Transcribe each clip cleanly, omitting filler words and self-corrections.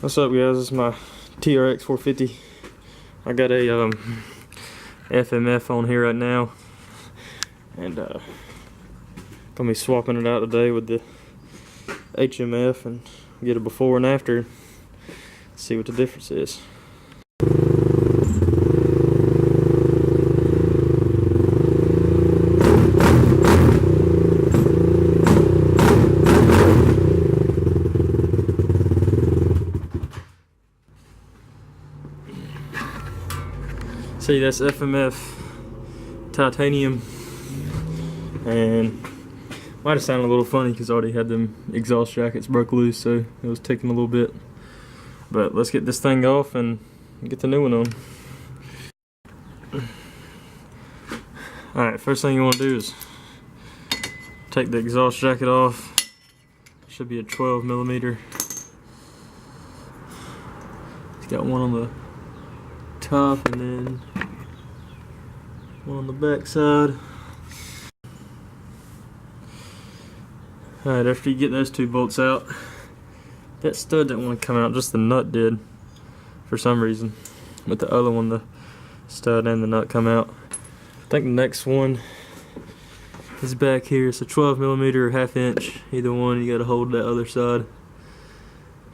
What's up, guys? This is my trx450. I got a FMF on here right now, and gonna be swapping it out today with the HMF and get a before and after, see what the difference is. See, that's FMF titanium, and might have sounded a little funny because I already had them exhaust jackets broke loose, so it was ticking a little bit. But let's get this thing off and get the new one on. Alright, first thing you want to do is take the exhaust jacket off. Should be a 12mm. It's got one on the top and then one on the back side. Alright, after you get those two bolts out, that stud didn't want to come out, just the nut did for some reason. But the other one, the stud and the nut come out. I think the next one is back here. It's a 12mm or 1/2 inch. Either one, you gotta hold that other side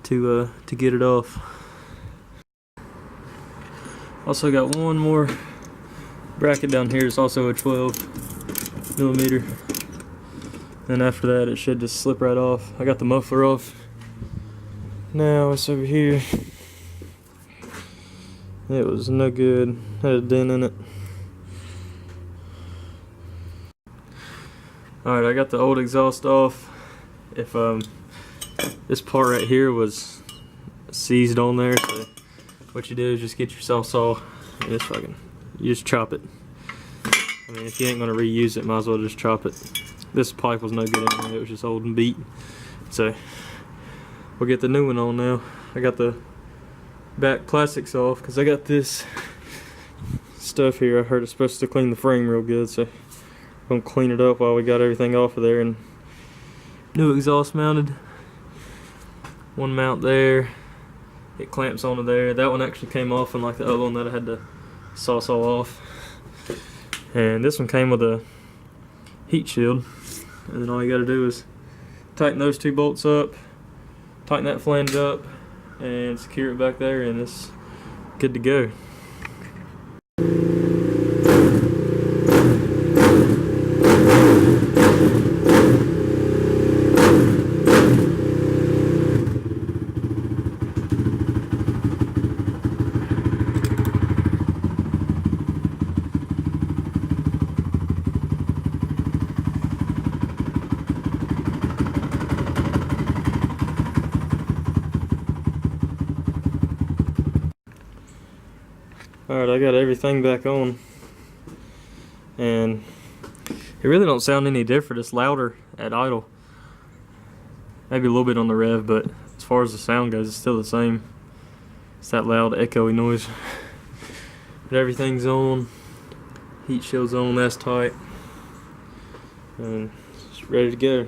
to get it off. Also got one more bracket down here. It's also a 12mm. And after that, it should just slip right off. I got the muffler off. Now it's over here. It was no good. Had a dent in it. Alright, I got the old exhaust off. If this part right here was seized on there, so what you do is just get your saw and you just chop it. I mean, if you ain't gonna reuse it, might as well just chop it. This pipe was no good anyway, it was just old and beat. So we'll get the new one on now. I got the back plastics off because I got this stuff here. I heard it's supposed to clean the frame real good, so I'm gonna clean it up while we got everything off of there. And new exhaust mounted. One mount there. It clamps onto there. That one actually came off, unlike the other one that I had to saw off. And this one came with a heat shield. And then all you gotta do is tighten those two bolts up, tighten that flange up, and secure it back there, and it's good to go. Alright, I got everything back on, and it really don't sound any different. It's louder at idle, maybe a little bit on the rev, but as far as the sound goes, it's still the same. It's that loud echoey noise. But everything's on, heat shield's on, that's tight, and it's ready to go.